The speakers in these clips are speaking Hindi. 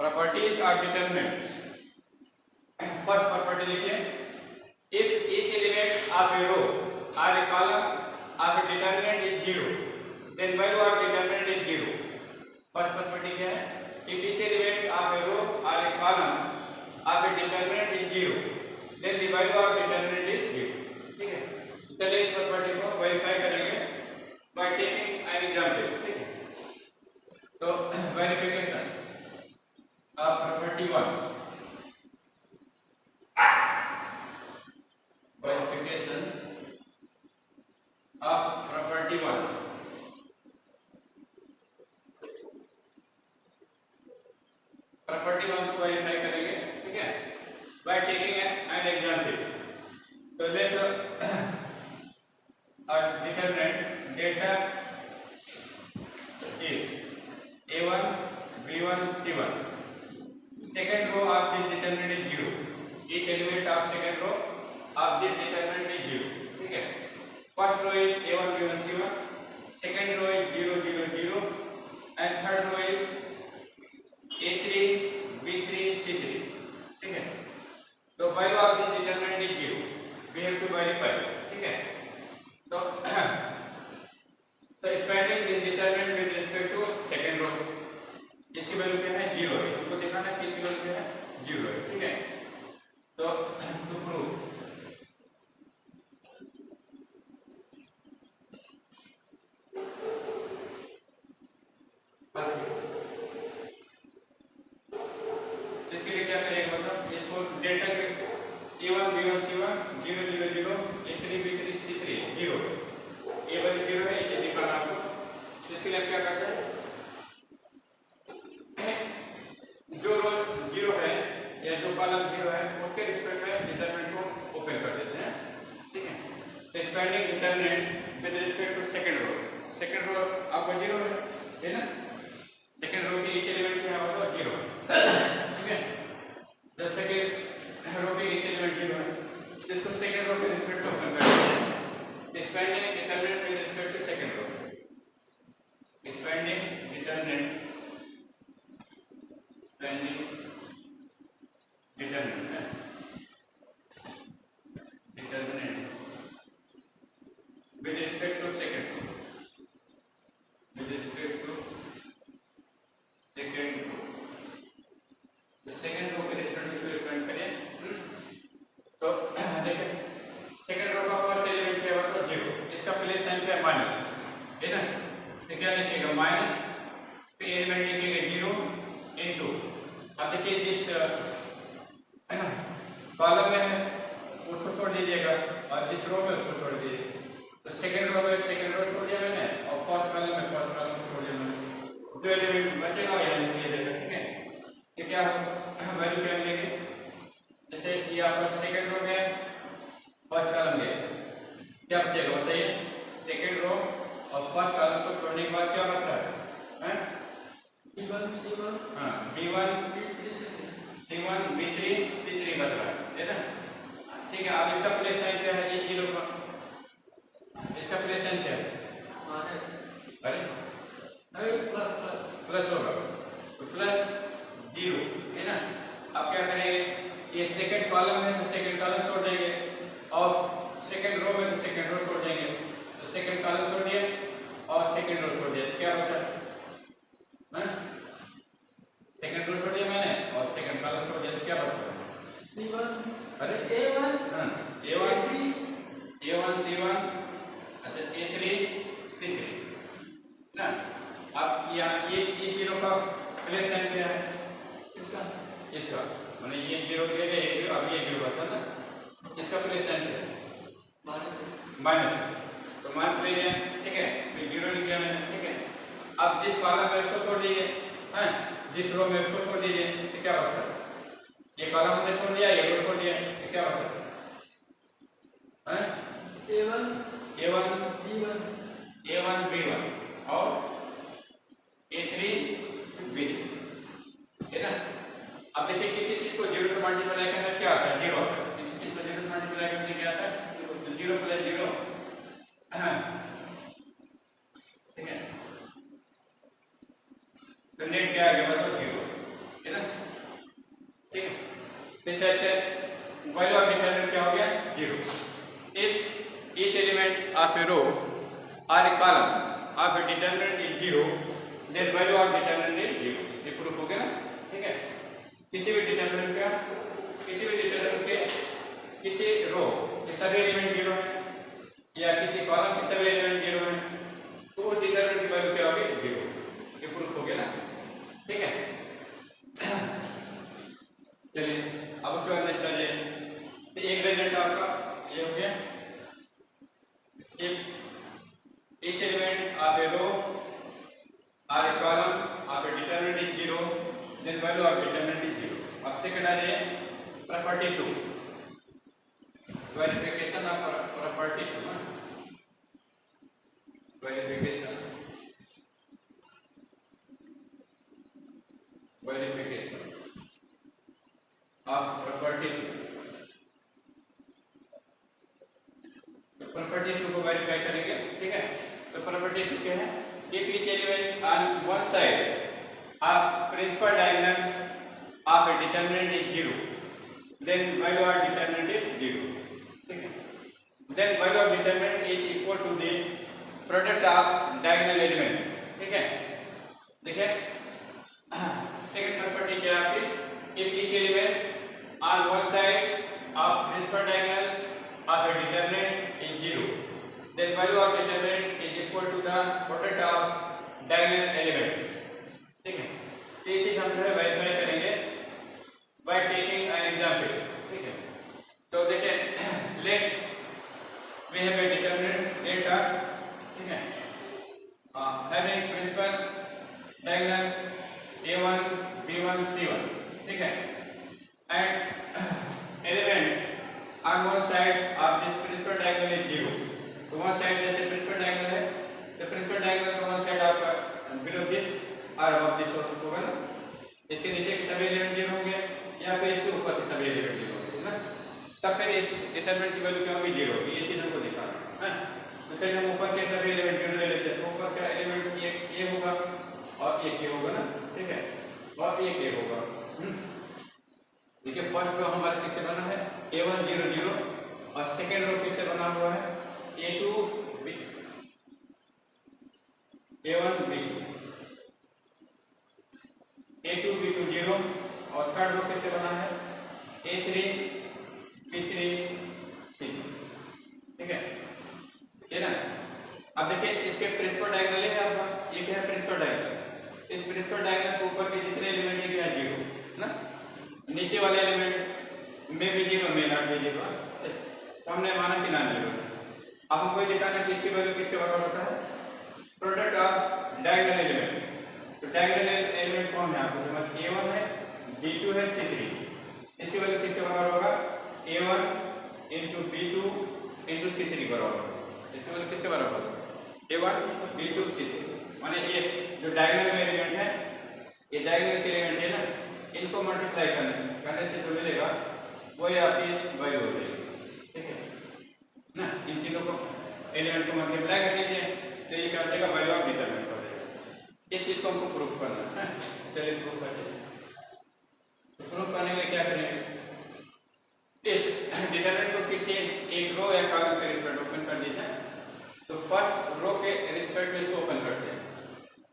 Properties of determinants. First property लिखिए, if each element of a row or a column of a determinant is zero, then value of determinant is zero। First property क्या है? if each element of a row or a column of a determinant is zero, then the value of determinant is zero। ठीक है, चलिए इस प्रॉपर्टी को वेरीफाई करेंगे by taking an example। ठीक है, तो verification of property 1, verification of property 1। Property 1 को वेरीफाई करेंगे। ठीक है, बाय टेकिंग एन एग्जांपल। तो late a determinant data is a1 b1 c1। second row of this determinant is 0। each element of second row of this determinant is 0। ठीक है, first row is a1 b1 c1, second row is 0 0 0 and third row is a3 b3 c3। ठीक है, तो value of this determinant is 0, we have to verify। ठीक है, तो expanding this determinant with respect to second row, इसकी वैल्यू क्या है? 0 है। इसको दिखाना कि इसकी वैल्यू क्या है? 0 है। ठीक है, तो टू प्रूव इसके लिए क्या करेंगे? मतलब इसको डेल्टा के a1 b1 c1 0 0 0 a3 b3 c3 0, ये वैल्यू 0 है, इसे दिखाना आपको। इसके लिए क्या करते हैं? जो रो 0 है या जो कॉलम 0 है उसके रिस्पेक्ट में डिटरमिनेंट को ओपन कर देते हैं। ठीक है, तो expanding determinant with respect to second row. Second row आपका 0 है ना? सेकंड रो के ईच एलिमेंट क्या होगा? 0। ठीक है, तो सेकंड रो के ईच एलिमेंट 0 है, इसको सेकंड रो के रिस्पेक्ट में ओपन कर देते हैं। Expanding determinant with respect to second row. Expanding determinant determinant with respect to second row, with respect to second row, the second row के रिस्पेक्ट में इसको एक्सपेंड करें। तो देखिए, सेकंड रो का फर्स्ट एलिमेंट क्या होगा? 0। इसका प्लेस साइन क्या है? माइनस, है ना? तो क्या लिखेगा? माइनस पे एलिमेंट लिखेंगे 0 इनटू। अब देखिए, जिस कॉलम में है उसको छोड़ दीजिएगा और जिस रो में उसको छोड़ दीजिए। तो सेकंड रो में सेकंड रो छोड़ दिया मैंने और फर्स्ट कॉलम में फर्स्ट कॉलम को छोड़ दिया मैंने। जो एलिमेंट बचेगा यहाँ लिख लीजिएगा। ठीक है, ये क्या वैल्यू क्या मिलेगी? जैसे ये आपका सेकंड रो में फर्स्ट कॉलम में क्या बचेगा बताइए? सेकंड रो और फर्स्ट कॉलम को छोड़ने के बाद क्या बच रहा है? b1 c1 b1 c1 b3 c3 बच रहा है ना? ठीक है, अब इसका प्लेस साइन क्या है? ये 0 का, इसका प्लेस साइन क्या है? माइनस। अरे प्लस प्लस प्लस होगा, तो प्लस 0 है ना? अब क्या करेंगे? ये सेकंड कॉलम में तो सेकंड कॉलम छोड़ देंगे और सेकंड रो में तो सेकंड रो छोड़ देंगे। तो सेकंड कॉलम छोड़ दिए और सेकंड रो छोड़ दिया, तो क्या बचा? सेकंड रो छोड़ दिया मैंने और सेकंड कॉलम छोड़ दिया, तो क्या बचा? b1 अरे a1 a1 c1 अच्छा a3 c3 ना। अब यहाँ ये 0 का प्लेस साइन क्या है? इसका मैंने ये 0 के लिए 0, अब ये 0 बचा ना, इसका प्लेस साइन क्या है? माइनस। तो माइनस ले लिया। ठीक है, फिर 0 लिख दिया मैंने। ठीक है, अब जिस कॉलम में इसको छोड़ दीजिए, जिस रो में इसको छोड़ दीजिए, तो क्या बचता है? ये कॉलम हमने छोड़ दिया, ये रो छोड़ दिया, तो क्या बचता है? a1 b1 और a3 b3, है ना? अब देखिए, किसी चीज को 0 से मल्टीप्लाई करना क्या आता है? 0 आता है। किसी चीज को 0 से मल्टीप्लाई करने क्या आता है? 0 प्लस 0। ठीक है, तो नेट क्या आ गया? 0, है ना? इस टाइप से वैल्यू ऑफ डिटरमिनेंट क्या हो गया 0. If each element of a row और a column of a determinant is 0 then value of determinant is 0. ये प्रूफ हो गया ना. ठीक है. किसी भी डिटरमिनेंट के किसी रो के सभी एलिमेंट 0 है या किसी कॉलम के सभी एलिमेंट 0 है तो उस डिटरमिनेंट की वैल्यू क्या होगी 0. ये प्रूफ हो गया ना. ठीक है. चलिए अब उसके बाद नेक्स्ट आ जाइए. तो एक रिजल्ट आपका ये हो गया. If each element of a row or a column of a determinant is 0 then value of determinant is 0. अब सेकंड आ जाइए प्रॉपर्टी 2. वेरिफिकेशन ऑफ प्रॉपर्टी 2 ना. Verification of property 2. प्रॉपर्टी 2 को वेरीफाई करेंगे. ठीक है. तो प्रॉपर्टी 2 क्या है. If each element on one side of principal diagonal of a determinant is 0 then value of determinant is 0. ठीक है. Then value of determinant is equal to the product of diagonal element. ठीक है. देखिए सेकंड प्रॉपर्टी क्या है आपकी. If each element on one side of principal diagonal of a determinant is 0 then value of determinant is equal to the product of diagonal elements. ठीक है. ये चीज हम जो है वेरीफाई करेंगे by taking an example. ठीक है. तो देखिए let we have a determinant delta. ठीक है. having principal diagonal a1 b1 c1. ठीक है. and element on one side of this principal diagonal is 0. तो one side जैसे principal diagonal है तो principal diagonal का one side आपका below this और above this होगा ना. इसके नीचे के सभी एलिमेंट 0 होंगे या फिर इसके ऊपर के सभी एलिमेंट 0 होंगे ना. तब फिर इस डिटरमिनेंट की वैल्यू क्या होगी 0 होगी. ये चीज हमको दिखाना है. तो चलिए हम ऊपर के सभी एलिमेंट 0 ले लेते हैं. तो ऊपर का एलिमेंट एक a होगा और एक a होगा ना. ठीक है. और एक a होगा. देखिए फर्स्ट रो हमारा किससे बना है a1 0 0 और सेकेंड रो किससे बना हुआ है a2 b a1 b2 a2 b2 0 और थर्ड रो किससे बना है a3 b3 c. ठीक है. ये ना. अब देखिए इसके प्रिंसिपल डायगोनल है आपका. ये क्या है प्रिंसिपल डायगोनल. इस प्रिंसिपल डायगोनल के ऊपर के जितने एलिमेंट है क्या 0 ना. नीचे वाले एलिमेंट में भी 0 में नॉट भी 0. तो हमने माना कि नॉन 0. अब हमको ये दिखाना कि इसकी वैल्यू किसके बराबर होता है प्रोडक्ट ऑफ डायगोनल एलिमेंट. तो डायगोनल एलिमेंट कौन है आपको मतलब a1 है b2 है c3. इसकी वैल्यू किसके बराबर होगा a1 into b2 into c3 बराबर होगा. इसकी वैल्यू किसके बराबर होगा a1 b2 c3. माने ये जो डायगोनल एलिमेंट है ये डायगोनल के एलिमेंट है ना. इनको मल्टीप्लाई करने से जो मिलेगा वही आपकी वैल्यू हो जाएगी. ठीक है ना. इन तीनों को एलिमेंट को मल्टीप्लाई कर दीजिए तो ये क्या हो जाएगा वैल्यू ऑफ डिटरमिनेंट हो जाएगा. इस चीज को हमको प्रूफ करना है. चलिए प्रूफ करते हैं. तो प्रूफ करने के लिए क्या करेंगे इस डिटरमिनेंट को किसी एक रो या कॉलम के रिस्पेक्ट ओपन कर दीजिए. तो फर्स्ट रो के रिस्पेक्ट में इसको ओपन करते हैं.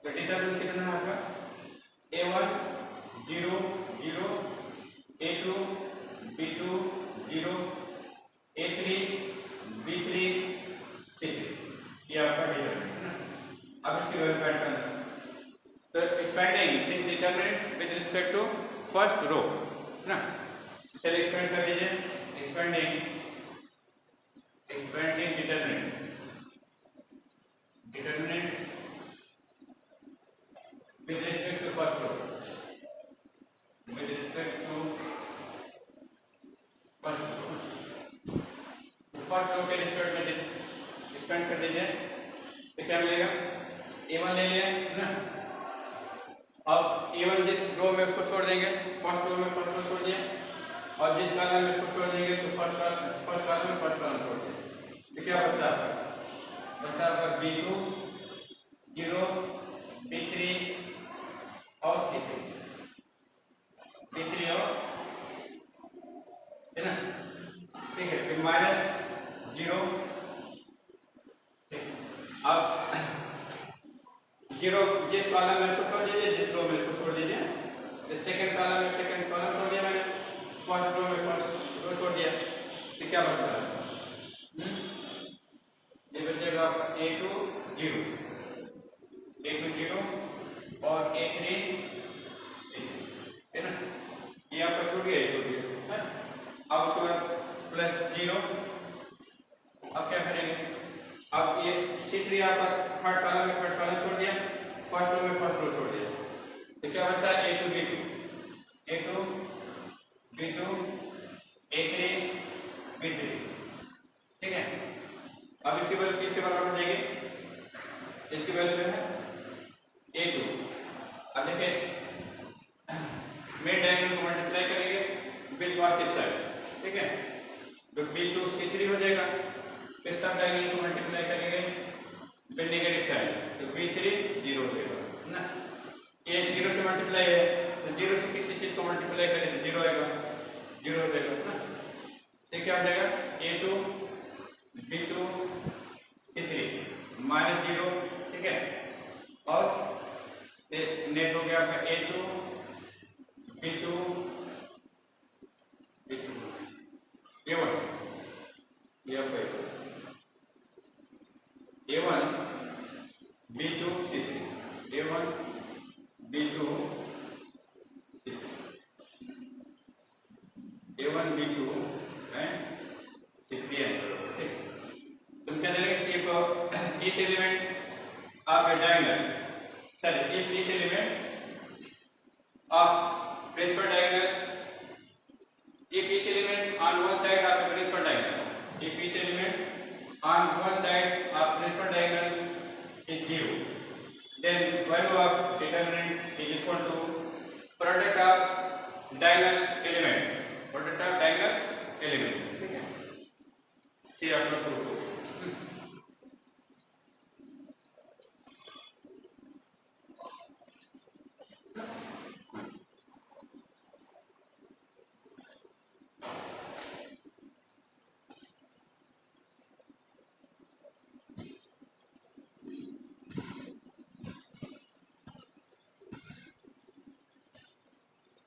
तो डिटरमिनेंट कितना है आपका a1 0 0 a2 b2 0 a3 b3 c3. ये आपका डिटरमिनेंट है ना. अब इसकी वैल्यू फाइंड करना. तो expanding this determinant with respect to first row ना. चलिए एक्सपेंड कर दीजिए. Expanding determinant with respect to first row. With respect to first row. First row के रिस्पेक्ट में एक्सपेंड कर दीजिए तो क्या मिलेगा a1 ले लिया ना. अब a1 जिस रो में उसको छोड़ देंगे फर्स्ट रो में फर्स्ट रो छोड़ दिए और जिस कॉलम में इसको छोड़ देंगे तो फर्स्ट कॉलम में फर्स्ट कॉलम छोड़ दिए. तो क्या बचता है आपका b2 0 b3 और c3 b3 और मेन डायगोनल को मल्टीप्लाई करेंगे विद पॉजिटिव साइड, ठीक है, तो B2 C3 हो जाएगा। फिर सब डायगोनल को मल्टीप्लाई करेंगे विद नेगेटिव साइड, तो B3 0 हो जाएगा ना। ये 0 से मल्टीप्लाई है, तो 0 से किसी चीज को मल्टीप्लाई करें तो 0 आएगा, 0 हो जाएगा ना। तो क्या हो जाएगा A2 B2 C3 -0, ठीक है, और नेट हो गया आपका A2 B2 B2 A1 A1 B2 C3 A1 B2 C3 A1 B2 and C3 answer, ठीक। तुम क्या करेंगे if each element of a diagonal, sorry, if each element of principal diagonal, if each element on one side of the principal diagonal, if each element on one side of principal diagonal is 0, then value of determinant is equal to product of diagonal element, product of diagonal element, ठीक है। ये आप लोग